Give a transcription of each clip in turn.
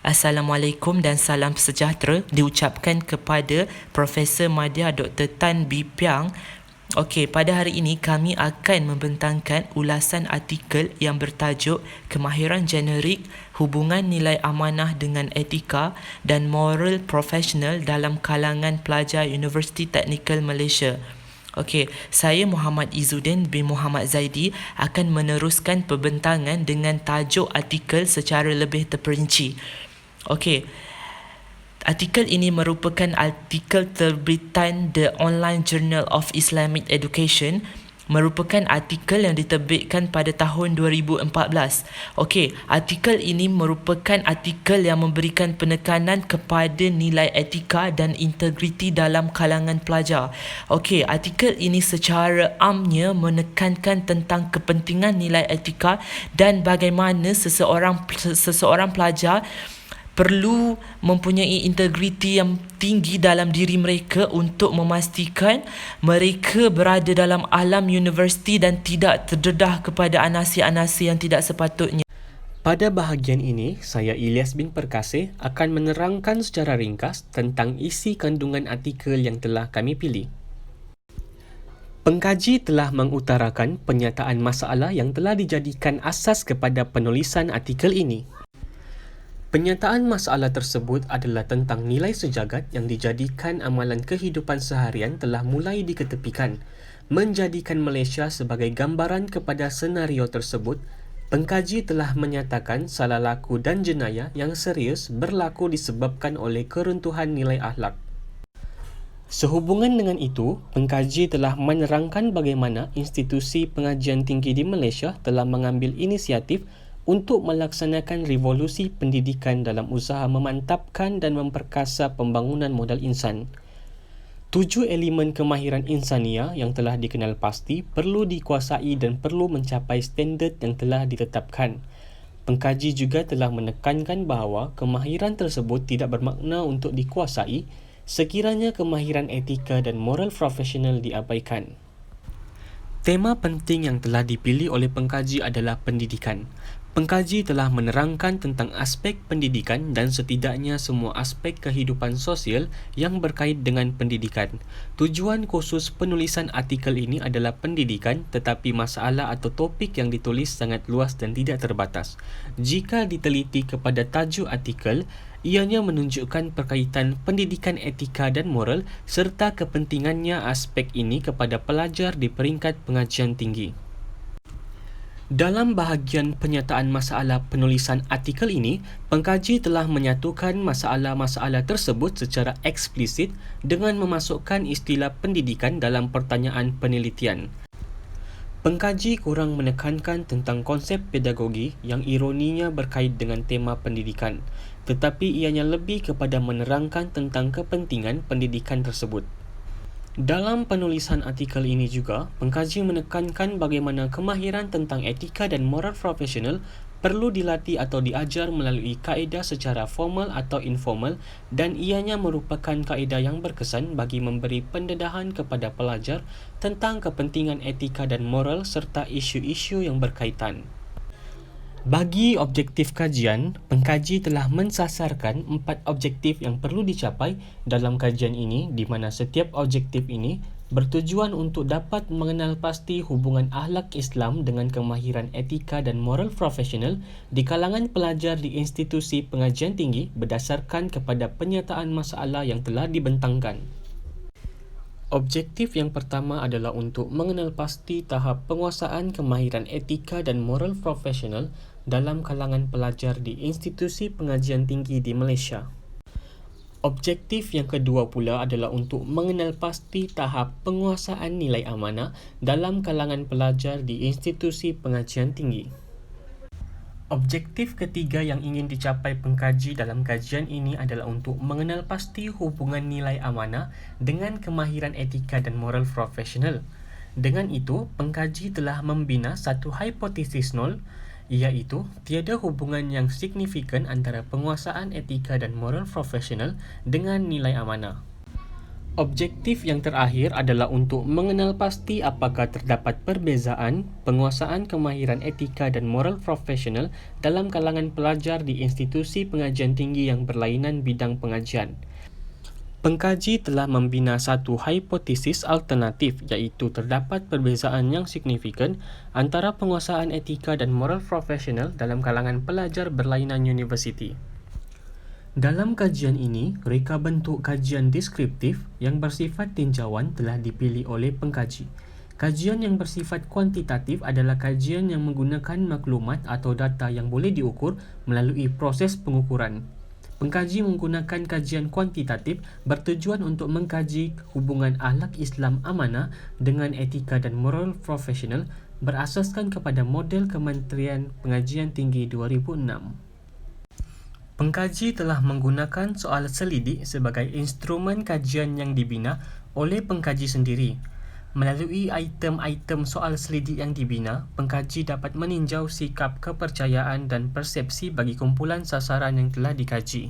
Assalamualaikum dan salam sejahtera diucapkan kepada Profesor Madya Dr. Tan B. Piang. Okey, pada hari ini kami akan membentangkan ulasan artikel yang bertajuk Kemahiran Generik, Hubungan Nilai Amanah dengan Etika dan Moral Profesional dalam kalangan pelajar Universiti Teknikal Malaysia. Okey, saya Muhammad Izzuddin bin Muhammad Zaidi akan meneruskan pembentangan dengan tajuk artikel secara lebih terperinci. Okey, artikel ini merupakan artikel terbitan The Online Journal of Islamic Education, merupakan artikel yang diterbitkan pada tahun 2014. Okey, artikel ini merupakan artikel yang memberikan penekanan kepada nilai etika dan integriti dalam kalangan pelajar. Okey, artikel ini secara amnya menekankan tentang kepentingan nilai etika dan bagaimana seseorang pelajar perlu mempunyai integriti yang tinggi dalam diri mereka untuk memastikan mereka berada dalam alam universiti dan tidak terdedah kepada anasi-anasi yang tidak sepatutnya. Pada bahagian ini, saya Ilyas bin Perkasih akan menerangkan secara ringkas tentang isi kandungan artikel yang telah kami pilih. Pengkaji telah mengutarakan penyataan masalah yang telah dijadikan asas kepada penulisan artikel ini. Penyataan masalah tersebut adalah tentang nilai sejagat yang dijadikan amalan kehidupan seharian telah mulai diketepikan. Menjadikan Malaysia sebagai gambaran kepada senario tersebut, pengkaji telah menyatakan salah laku dan jenayah yang serius berlaku disebabkan oleh keruntuhan nilai akhlak. Sehubungan dengan itu, pengkaji telah menerangkan bagaimana institusi pengajian tinggi di Malaysia telah mengambil inisiatif untuk melaksanakan revolusi pendidikan dalam usaha memantapkan dan memperkasa pembangunan modal insan. 7 elemen kemahiran insania yang telah dikenal pasti perlu dikuasai dan perlu mencapai standard yang telah ditetapkan. Pengkaji juga telah menekankan bahawa kemahiran tersebut tidak bermakna untuk dikuasai sekiranya kemahiran etika dan moral profesional diabaikan. Tema penting yang telah dipilih oleh pengkaji adalah pendidikan. Pengkaji telah menerangkan tentang aspek pendidikan dan setidaknya semua aspek kehidupan sosial yang berkait dengan pendidikan. Tujuan khusus penulisan artikel ini adalah pendidikan, tetapi masalah atau topik yang ditulis sangat luas dan tidak terbatas. Jika diteliti kepada tajuk artikel, ianya menunjukkan perkaitan pendidikan etika dan moral serta kepentingannya aspek ini kepada pelajar di peringkat pengajian tinggi. Dalam bahagian penyataan masalah penulisan artikel ini, pengkaji telah menyatukan masalah-masalah tersebut secara eksplisit dengan memasukkan istilah pendidikan dalam pertanyaan penelitian. Pengkaji kurang menekankan tentang konsep pedagogi yang ironinya berkait dengan tema pendidikan, tetapi ianya lebih kepada menerangkan tentang kepentingan pendidikan tersebut. Dalam penulisan artikel ini juga, pengkaji menekankan bagaimana kemahiran tentang etika dan moral profesional perlu dilatih atau diajar melalui kaedah secara formal atau informal dan ianya merupakan kaedah yang berkesan bagi memberi pendedahan kepada pelajar tentang kepentingan etika dan moral serta isu-isu yang berkaitan. Bagi objektif kajian, pengkaji telah mensasarkan 4 objektif yang perlu dicapai dalam kajian ini di mana setiap objektif ini bertujuan untuk dapat mengenal pasti hubungan akhlak Islam dengan kemahiran etika dan moral profesional di kalangan pelajar di institusi pengajian tinggi berdasarkan kepada penyataan masalah yang telah dibentangkan. Objektif yang pertama adalah untuk mengenal pasti tahap penguasaan kemahiran etika dan moral profesional dalam kalangan pelajar di institusi pengajian tinggi di Malaysia. Objektif yang kedua pula adalah untuk mengenal pasti tahap penguasaan nilai amanah dalam kalangan pelajar di institusi pengajian tinggi. Objektif ketiga yang ingin dicapai pengkaji dalam kajian ini adalah untuk mengenal pasti hubungan nilai amanah dengan kemahiran etika dan moral profesional. Dengan itu, pengkaji telah membina satu hipotesis nol, iaitu tiada hubungan yang signifikan antara penguasaan etika dan moral profesional dengan nilai amanah. Objektif yang terakhir adalah untuk mengenal pasti apakah terdapat perbezaan penguasaan kemahiran etika dan moral profesional dalam kalangan pelajar di institusi pengajian tinggi yang berlainan bidang pengajian. Pengkaji telah membina satu hipotesis alternatif iaitu terdapat perbezaan yang signifikan antara penguasaan etika dan moral profesional dalam kalangan pelajar berlainan universiti. Dalam kajian ini, reka bentuk kajian deskriptif yang bersifat tinjauan telah dipilih oleh pengkaji. Kajian yang bersifat kuantitatif adalah kajian yang menggunakan maklumat atau data yang boleh diukur melalui proses pengukuran. Pengkaji menggunakan kajian kuantitatif bertujuan untuk mengkaji hubungan akhlak Islam amanah dengan etika dan moral profesional berasaskan kepada model Kementerian Pengajian Tinggi 2006. Pengkaji telah menggunakan soal selidik sebagai instrumen kajian yang dibina oleh pengkaji sendiri. Melalui item-item soal selidik yang dibina, pengkaji dapat meninjau sikap kepercayaan dan persepsi bagi kumpulan sasaran yang telah dikaji.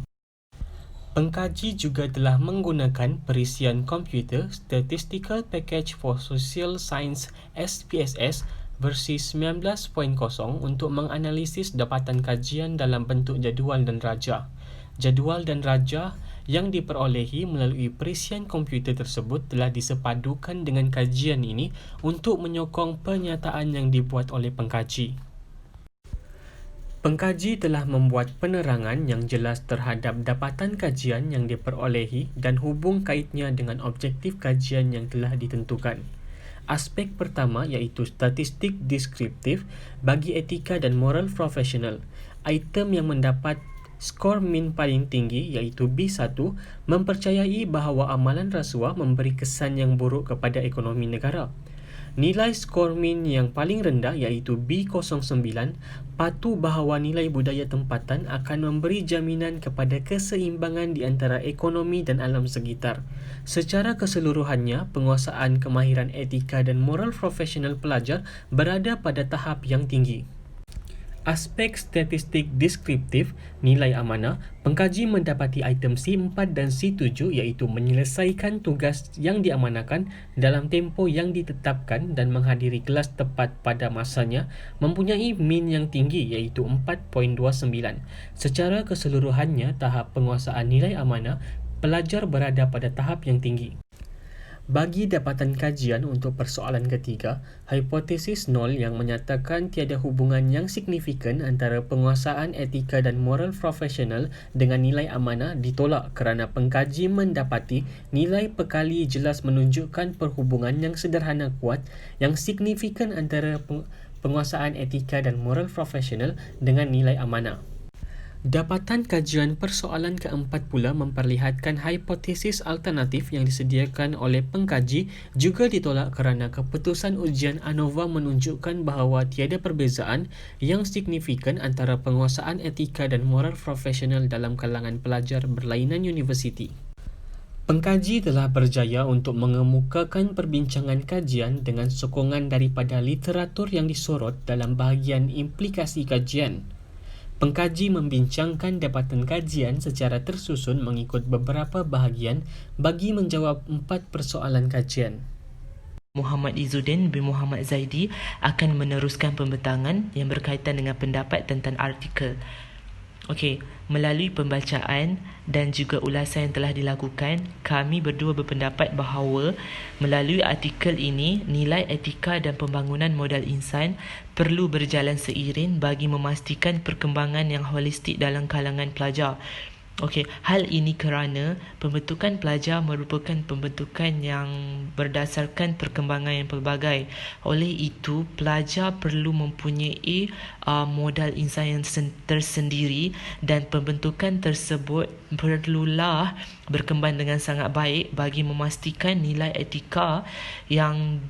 Pengkaji juga telah menggunakan perisian komputer Statistical Package for Social Science SPSS versi 19.0 untuk menganalisis dapatan kajian dalam bentuk jadual dan rajah. Jadual dan rajah yang diperolehi melalui perisian komputer tersebut telah disepadukan dengan kajian ini untuk menyokong pernyataan yang dibuat oleh pengkaji. Pengkaji telah membuat penerangan yang jelas terhadap dapatan kajian yang diperolehi dan hubung kaitnya dengan objektif kajian yang telah ditentukan. Aspek pertama iaitu statistik deskriptif bagi etika dan moral profesional. Item yang mendapat skor min paling tinggi iaitu B1 mempercayai bahawa amalan rasuah memberi kesan yang buruk kepada ekonomi negara. Nilai skor min yang paling rendah iaitu B09 patuh bahawa nilai budaya tempatan akan memberi jaminan kepada keseimbangan di antara ekonomi dan alam sekitar. Secara keseluruhannya, penguasaan kemahiran etika dan moral profesional pelajar berada pada tahap yang tinggi. Aspek statistik deskriptif nilai amanah, pengkaji mendapati item C4 dan C7 iaitu menyelesaikan tugas yang diamanahkan dalam tempoh yang ditetapkan dan menghadiri kelas tepat pada masanya mempunyai min yang tinggi iaitu 4.29. Secara keseluruhannya, tahap penguasaan nilai amanah, pelajar berada pada tahap yang tinggi. Bagi dapatan kajian untuk persoalan ketiga, hipotesis nol yang menyatakan tiada hubungan yang signifikan antara penguasaan etika dan moral profesional dengan nilai amanah ditolak kerana pengkaji mendapati nilai pekali jelas menunjukkan perhubungan yang sederhana kuat yang signifikan antara penguasaan etika dan moral profesional dengan nilai amanah. Dapatan kajian persoalan keempat pula memperlihatkan hipotesis alternatif yang disediakan oleh pengkaji juga ditolak kerana keputusan ujian ANOVA menunjukkan bahawa tiada perbezaan yang signifikan antara penguasaan etika dan moral profesional dalam kalangan pelajar berlainan universiti. Pengkaji telah berjaya untuk mengemukakan perbincangan kajian dengan sokongan daripada literatur yang disorot dalam bahagian implikasi kajian. Pengkaji membincangkan dapatan kajian secara tersusun mengikut beberapa bahagian bagi menjawab 4 persoalan kajian. Muhammad Izzuddin bin Muhammad Zaidi akan meneruskan pembentangan yang berkaitan dengan pendapat tentang artikel. Okey, melalui pembacaan dan juga ulasan yang telah dilakukan, kami berdua berpendapat bahawa melalui artikel ini, nilai etika dan pembangunan modal insan perlu berjalan seiring bagi memastikan perkembangan yang holistik dalam kalangan pelajar. Okey, hal ini kerana pembentukan pelajar merupakan pembentukan yang berdasarkan perkembangan yang pelbagai. Oleh itu, pelajar perlu mempunyai modal insan yang tersendiri dan pembentukan tersebut perlulah berkembang dengan sangat baik bagi memastikan nilai etika yang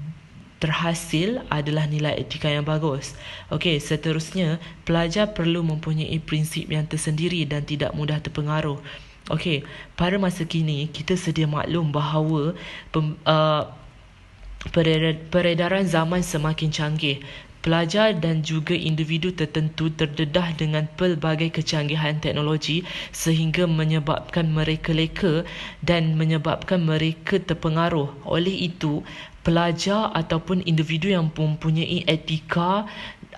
terhasil adalah nilai etika yang bagus. Okey, seterusnya, pelajar perlu mempunyai prinsip yang tersendiri dan tidak mudah terpengaruh. Okey, pada masa kini, kita sedia maklum bahawa peredaran zaman semakin canggih. pelajar dan juga individu tertentu terdedah dengan pelbagai kecanggihan teknologi sehingga menyebabkan mereka leka dan menyebabkan mereka terpengaruh. Oleh itu, pelajar ataupun individu yang mempunyai etika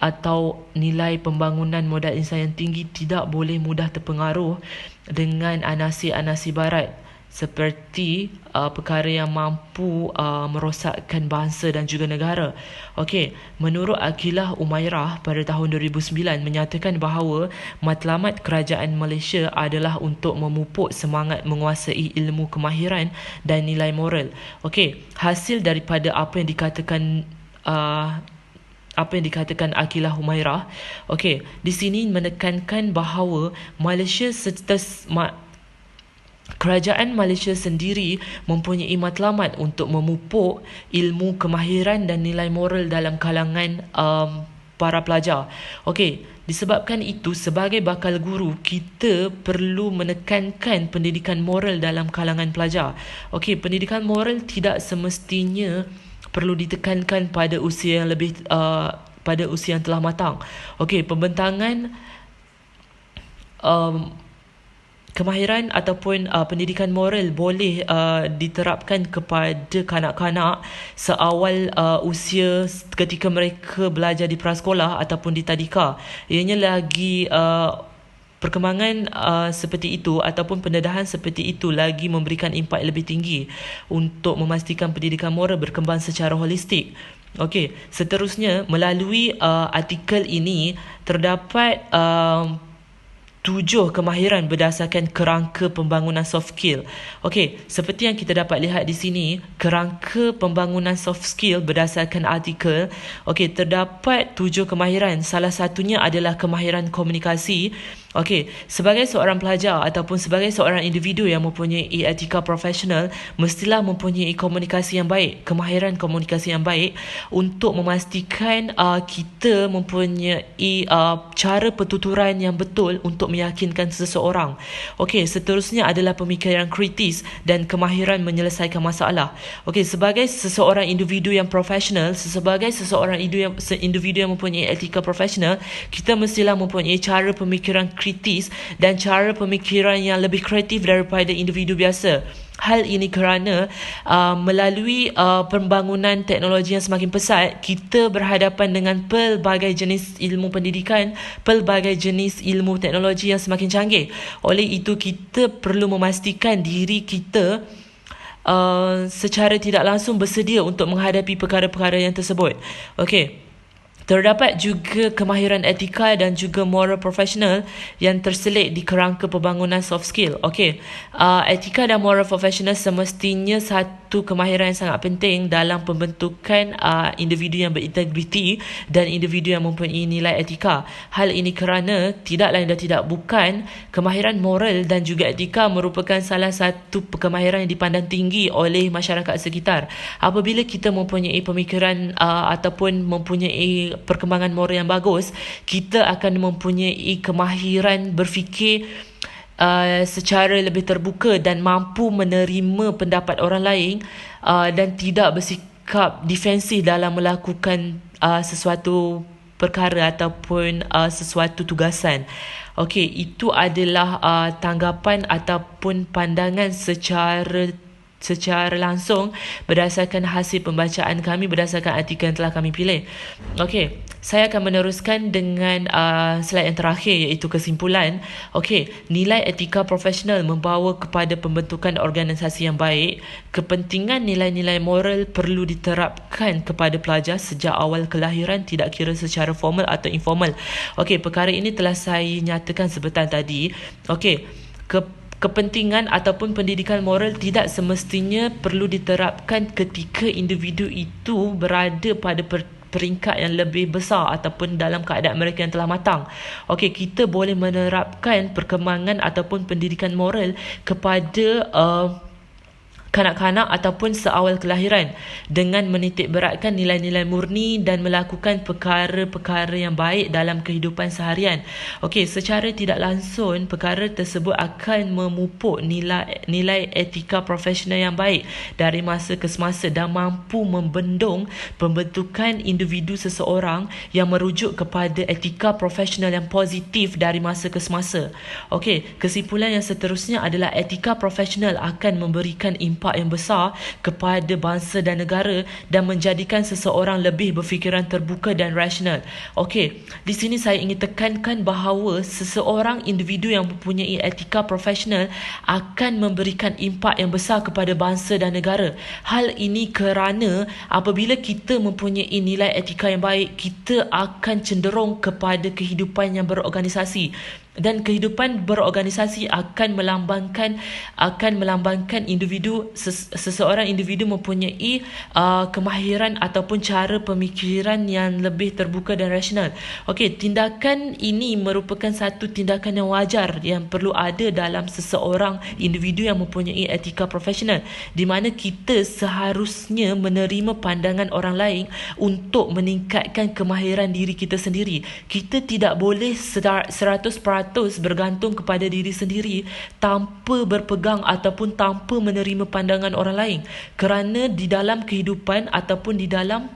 atau nilai pembangunan modal insan yang tinggi tidak boleh mudah terpengaruh dengan anasi-anasi barat seperti perkara yang mampu merosakkan bangsa dan juga negara. Okey, menurut Aqilah Umairah pada tahun 2009 menyatakan bahawa matlamat kerajaan Malaysia adalah untuk memupuk semangat menguasai ilmu kemahiran dan nilai moral. Okey, hasil daripada apa yang dikatakan Aqilah Humairah. Okey, di sini menekankan bahawa kerajaan Malaysia sendiri mempunyai matlamat untuk memupuk ilmu kemahiran dan nilai moral dalam kalangan para pelajar. Okey, disebabkan itu sebagai bakal guru kita perlu menekankan pendidikan moral dalam kalangan pelajar. Okey, pendidikan moral tidak semestinya perlu ditekankan pada usia yang pada usia yang telah matang. Okey, pembentangan kemahiran ataupun pendidikan moral boleh diterapkan kepada kanak-kanak seawal usia ketika mereka belajar di prasekolah ataupun di tadika. Ianya lagi perkembangan seperti itu ataupun pendedahan seperti itu lagi memberikan impak lebih tinggi untuk memastikan pendidikan moral berkembang secara holistik. Okey, seterusnya melalui artikel ini terdapat 7 kemahiran berdasarkan kerangka pembangunan soft skill. Okey, seperti yang kita dapat lihat di sini, kerangka pembangunan soft skill berdasarkan artikel, okey, terdapat 7 kemahiran. Salah satunya adalah kemahiran komunikasi. Okey, sebagai seorang pelajar ataupun sebagai seorang individu yang mempunyai etika profesional, mestilah mempunyai komunikasi yang baik, kemahiran komunikasi yang baik untuk memastikan kita mempunyai cara pertuturan yang betul untuk meyakinkan seseorang. Okey, seterusnya adalah pemikiran kritis dan kemahiran menyelesaikan masalah. Okey, sebagai seseorang individu yang profesional, sebagai seseorang individu yang mempunyai etika profesional, kita mestilah mempunyai cara pemikiran kritis dan cara pemikiran yang lebih kreatif daripada individu biasa. Hal ini kerana melalui pembangunan teknologi yang semakin pesat, kita berhadapan dengan pelbagai jenis ilmu pendidikan, pelbagai jenis ilmu teknologi yang semakin canggih. Oleh itu, kita perlu memastikan diri kita secara tidak langsung bersedia untuk menghadapi perkara-perkara yang tersebut. Okey. Terdapat juga kemahiran etika dan juga moral profesional yang terselit di kerangka pembangunan soft skill. Okey, etika dan moral profesional semestinya satu kemahiran yang sangat penting dalam pembentukan individu yang berintegriti dan individu yang mempunyai nilai etika. Hal ini kerana tidak lain dan tidak bukan, kemahiran moral dan juga etika merupakan salah satu kemahiran yang dipandang tinggi oleh masyarakat sekitar. Apabila kita mempunyai pemikiran ataupun mempunyai perkembangan moral yang bagus, kita akan mempunyai kemahiran berfikir secara lebih terbuka dan mampu menerima pendapat orang lain dan tidak bersikap defensif dalam melakukan sesuatu perkara ataupun sesuatu tugasan. Okey, itu adalah tanggapan ataupun pandangan secara langsung berdasarkan hasil pembacaan kami berdasarkan artikel yang telah kami pilih. Okey, saya akan meneruskan dengan slide yang terakhir iaitu kesimpulan. Okey, nilai etika profesional membawa kepada pembentukan organisasi yang baik. Kepentingan nilai-nilai moral perlu diterapkan kepada pelajar sejak awal kelahiran, tidak kira secara formal atau informal. Okey, perkara ini telah saya nyatakan sebentar tadi. Okey, kepentingan ataupun pendidikan moral tidak semestinya perlu diterapkan ketika individu itu berada pada peringkat yang lebih besar ataupun dalam keadaan mereka yang telah matang. Okey, kita boleh menerapkan perkembangan ataupun pendidikan moral kepada kanak-kanak ataupun seawal kelahiran dengan menitik beratkan nilai-nilai murni dan melakukan perkara-perkara yang baik dalam kehidupan seharian. Okey, secara tidak langsung perkara tersebut akan memupuk nilai etika profesional yang baik dari masa ke semasa dan mampu membendung pembentukan individu seseorang yang merujuk kepada etika profesional yang positif dari masa ke semasa. Okey, kesimpulan yang seterusnya adalah etika profesional akan memberikan impak yang besar kepada bangsa dan negara dan menjadikan seseorang lebih berfikiran terbuka dan rasional. Okey, di sini saya ingin tekankan bahawa seseorang individu yang mempunyai etika profesional akan memberikan impak yang besar kepada bangsa dan negara. Hal ini kerana apabila kita mempunyai nilai etika yang baik, kita akan cenderung kepada kehidupan yang berorganisasi. Dan kehidupan berorganisasi akan melambangkan seseorang individu mempunyai kemahiran ataupun cara pemikiran yang lebih terbuka dan rasional. Okey, tindakan ini merupakan satu tindakan yang wajar yang perlu ada dalam seseorang individu yang mempunyai etika profesional, di mana kita seharusnya menerima pandangan orang lain untuk meningkatkan kemahiran diri kita sendiri. Kita tidak boleh 100% bergantung kepada diri sendiri tanpa berpegang ataupun tanpa menerima pandangan orang lain, kerana di dalam kehidupan ataupun di dalam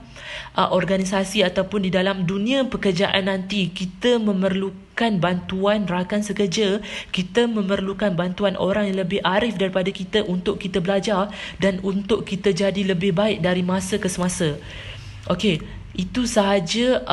organisasi ataupun di dalam dunia pekerjaan nanti, kita memerlukan bantuan rakan sekerja, kita memerlukan bantuan orang yang lebih arif daripada kita untuk kita belajar dan untuk kita jadi lebih baik dari masa ke semasa. Okey, itu sahaja